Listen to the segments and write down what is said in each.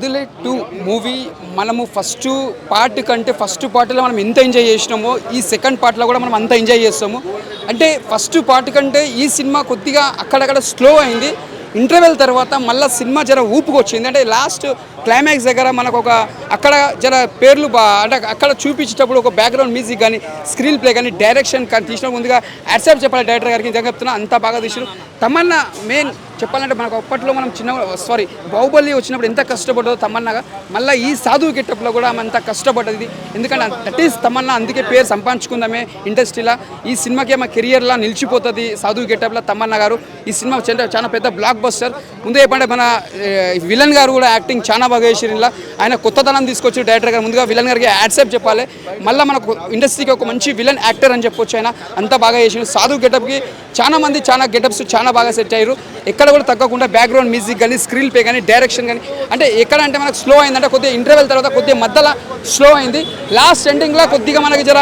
వదిలే 2 మూవీ మనము first part కంటే ఫస్ట్ పార్ట్లో మనం ఎంత ఎంజాయ్ చేసినామో ఈ సెకండ్ పార్ట్లో కూడా మనం అంత ఎంజాయ్ చేస్తాము. అంటే ఫస్ట్ పార్ట్ కంటే ఈ సినిమా కొద్దిగా అక్కడక్కడ స్లో అయింది. ఇంటర్వెల్ తర్వాత మళ్ళీ సినిమా జర ఊపుకొచ్చింది. అంటే లాస్ట్ క్లైమాక్స్ దగ్గర మనకు ఒక అక్కడ జర పేర్లు అంటే అక్కడ చూపించేటప్పుడు ఒక బ్యాక్గ్రౌండ్ మ్యూజిక్ కానీ స్క్రీన్ ప్లే కానీ డైరెక్షన్ కానీ తీసిన ముందుగా యాక్సెప్ట్ చెప్పాలి డైరెక్టర్ గారికి. నిజంగా చెప్తున్నా అంత బాగా తీసారు. తమన్నా మెయిన్ చెప్పాలంటే మనకు అప్పట్లో మనం బాహుబలి వచ్చినప్పుడు ఎంత కష్టపడ్డదో తమన్నాగా మళ్ళీ ఈ సాధువు గెటప్లో కూడా అంత కష్టపడ్డది. ఎందుకంటే దట్ ఈస్ తమన్నా. అందుకే పేరు సంపాదించుకుందామే ఇండస్ట్రీలో. ఈ సినిమాకి మా కెరియర్లా నిలిచిపోతుంది సాధువు గెటప్లో తమన్నా గారు. ఈ సినిమా చాలా పెద్ద బ్లాక్ బస్టర్. ముందే చెప్పండి మన విలన్ గారు కూడా యాక్టింగ్ చాలా బాగా చేసారు. ఇలా ఆయన కొత్తదనం తీసుకొచ్చి డైరెక్టర్ గారు ముందుగా విలన్ గారికి యాక్సెప్ట్ చెప్పాలి. మళ్ళీ మనకు ఇండస్ట్రీకి ఒక మంచి విలన్ యాక్టర్ అని చెప్పొచ్చు. ఆయన అంత బాగా చేసారు. సాధువు గెటప్కి చాలా గెటప్స్ చాలా బాగా సెట్ అయ్యారు. ఎక్కడ కూడా తగ్గకుండా బ్యాక్గ్రౌండ్ మ్యూజిక్ కానీ స్క్రీన్ ప్లే కానీ డైరెక్షన్ కానీ అంటే ఎక్కడ అంటే మనకు స్లో అయిందంటే కొద్దిగా ఇంటర్వెల్ తర్వాత కొద్దిగా మధ్యలో స్లో అయింది. లాస్ట్ ఎండింగ్లో కొద్దిగా మనకి జర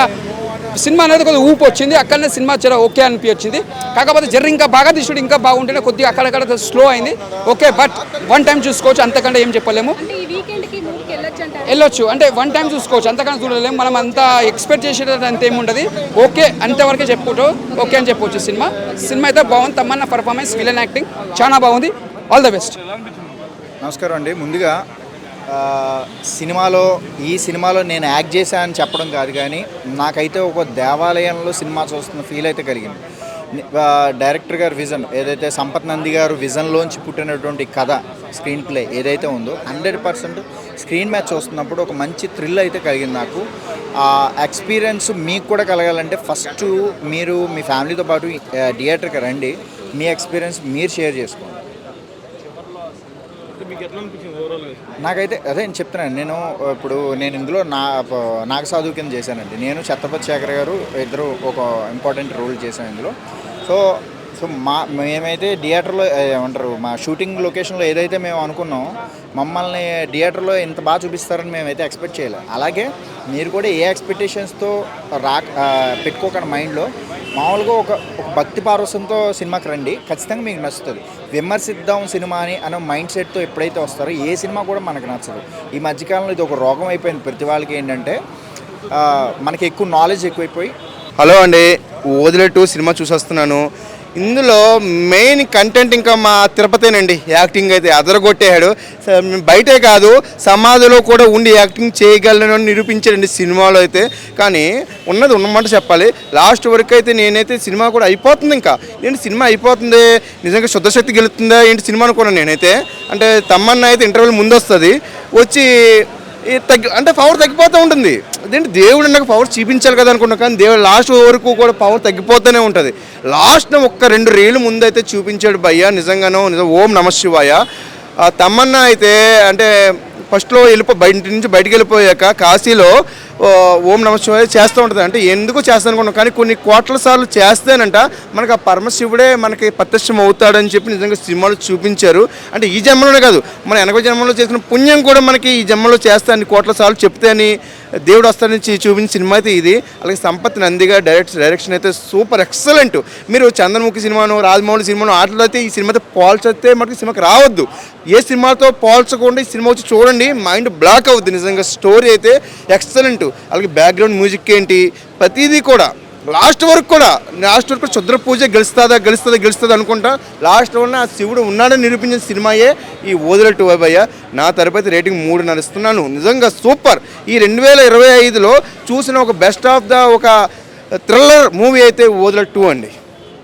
సినిమా అనేది కొద్దిగా ఊపు వచ్చింది. అక్కడనే సినిమా జర ఓకే అనిపించింది. కాకపోతే జర ఇంకా బాగా తీసుడు ఇంకా బాగుంటేనే కొద్దిగా అక్కడక్కడ స్లో అయింది. ఓకే బట్ వన్ టైం చూసుకోవచ్చు, అంతకంటే ఏం చెప్పలేము. వెళ్ళొచ్చు అంటే వన్ టైం చూసుకోవచ్చు, అంతకన్నా చూడలేము. మనం అంతా ఎక్స్పెక్ట్ చేసేటట్టు అంత ఏముంటుంది. ఓకే అంతవరకే చెప్పుకుంటూ ఓకే అని చెప్పవచ్చు. సినిమా అయితే బాగుంది. తమన్నా పర్ఫార్మెన్స్ విలన్ యాక్టింగ్ చాలా బాగుంది. All the best. నమస్కారం అండి. ముందుగా ఈ సినిమాలో నేను యాక్ట్ చేశానని చెప్పడం కాదు, కానీ నాకైతే ఒక దేవాలయంలో సినిమా చూస్తున్న ఫీల్ అయితే కలిగింది. డైరెక్టర్ గారి విజన్ ఏదైతే సంపత్ నంది గారు విజన్లోంచి పుట్టినటువంటి కథ స్క్రీన్ ప్లే ఏదైతే ఉందో 100% స్క్రీన్ మ్యాచ్ చూస్తున్నప్పుడు ఒక మంచి థ్రిల్ అయితే కలిగింది నాకు. ఆ ఎక్స్పీరియన్స్ మీకు కూడా కలగాలంటే ఫస్ట్ మీరు మీ ఫ్యామిలీతో పాటు థియేటర్కి రండి. మీ ఎక్స్పీరియన్స్ మీరు షేర్ చేసుకోండి. నాకైతే అదే నేను చెప్తున్నాను. నేను ఇందులో నాగ సాధువు కింద చేశానండి. నేను ఛత్రపతి శేఖర్ గారు ఇద్దరు ఒక ఇంపార్టెంట్ రోల్ చేశాను ఇందులో. సో మేమైతే థియేటర్లో ఏమంటారు మా షూటింగ్ లొకేషన్లో ఏదైతే మేము అనుకున్నామో మమ్మల్ని థియేటర్లో ఇంత బాగా చూపిస్తారని మేమైతే ఎక్స్పెక్ట్ చేయలేదు. అలాగే మీరు కూడా ఏ ఎక్స్పెక్టేషన్స్తో పెట్టుకోకండి మైండ్లో. మామూలుగా ఒక భక్తి పారవశ్యంతో సినిమాకి రండి, ఖచ్చితంగా మీకు నచ్చుతుంది. విమర్శిద్దాం సినిమాని అనే మైండ్ సెట్తో ఎప్పుడైతే వస్తారో ఏ సినిమా కూడా మనకు నచ్చదు. ఈ మధ్యకాలంలో ఇది ఒక రోగం అయిపోయింది ప్రతి వాళ్ళకి. ఏంటంటే మనకి ఎక్కువ నాలెడ్జ్ ఎక్కువైపోయి. హలో అండి, వదిలే 2 సినిమా చూసొస్తున్నాను. ఇందులో మెయిన్ కంటెంట్ ఇంకా మా తిరుపతేనండి. యాక్టింగ్ అయితే అదరగొట్టేశాడు. బయటే కాదు సమాధిలో కూడా ఉండి యాక్టింగ్ చేయగలను నిరూపించాడండి సినిమాలో అయితే. కానీ ఉన్నమాట చెప్పాలి. లాస్ట్ వరకు అయితే నేనైతే సినిమా కూడా అయిపోతుంది. ఇంకా ఏంటి సినిమా అయిపోతుంది, నిజంగా శుద్ధశక్తి గెలుస్తుందా ఏంటి సినిమా అనుకున్నాను నేనైతే. అంటే తమన్నా అయితే ఇంటర్వ్యూలు ముందు వస్తుంది, వచ్చి అంటే పవర్ తగ్గిపోతూ ఉంటుంది. అదేంటి దేవుడు నాకు పవర్ చూపించాలి కదా అనుకున్నా, కానీ దేవుడు లాస్ట్ వరకు కూడా పవర్ తగ్గిపోతూనే ఉంటుంది. లాస్ట్ 1-2 రీలు ముందైతే చూపించాడు భయ్య. నిజం ఓం నమ శివాయ. తమన్నా అయితే అంటే ఫస్ట్లో బయట నుంచి బయటికి వెళ్ళిపోయాక కాశీలో ఓం నమ శివాయ చేస్తూ ఉంటుంది. అంటే ఎందుకు చేస్తాను అనుకున్నాం, కానీ కొన్ని కోట్ల సార్లు చేస్తేనంట మనకు ఆ పరమశివుడే మనకి ప్రత్యక్షం అవుతాడని చెప్పి నిజంగా సినిమాలు చూపించారు. అంటే ఈ జన్మలోనే కాదు, మన 80 జన్మలో చేసిన పుణ్యం కూడా మనకి ఈ జన్మలో చేస్తే అన్ని కోట్ల సార్లు చెప్తే అని దేవుడు వస్తాడని చూపించిన సినిమా అయితే ఇది. అలాగే సంపత్ నందిగా డైరెక్షన్ అయితే సూపర్ ఎక్సలెంట్. మీరు చంద్రముఖి సినిమాను రాజమౌళి సినిమాను ఆటలు అయితే ఈ సినిమాతో పోల్చితే మనకి సినిమాకి రావద్దు. ఏ సినిమాతో పోల్చకుండా ఈ సినిమా వచ్చి చూడండి, మైండ్ బ్లాక్ అవుద్ది. నిజంగా స్టోరీ అయితే ఎక్సలెంట్. అలాగే బ్యాక్గ్రౌండ్ మ్యూజిక్ ఏంటి ప్రతిదీ కూడా లాస్ట్ వరకు క్షుద్ర పూజ గెలుస్తుంది అనుకుంటా. లాస్ట్ వల్ల ఆ శివుడు ఉన్నాడని నిరూపించిన సినిమాయే ఈ వదిలే 2 భయ్య. నా తరపున రేటింగ్ 3 ఇస్తున్నాను. నిజంగా సూపర్. ఈ 2025లో చూసిన ఒక బెస్ట్ ఆఫ్ ద ఒక థ్రిల్లర్ మూవీ అయితే వదిలే 2 అండి.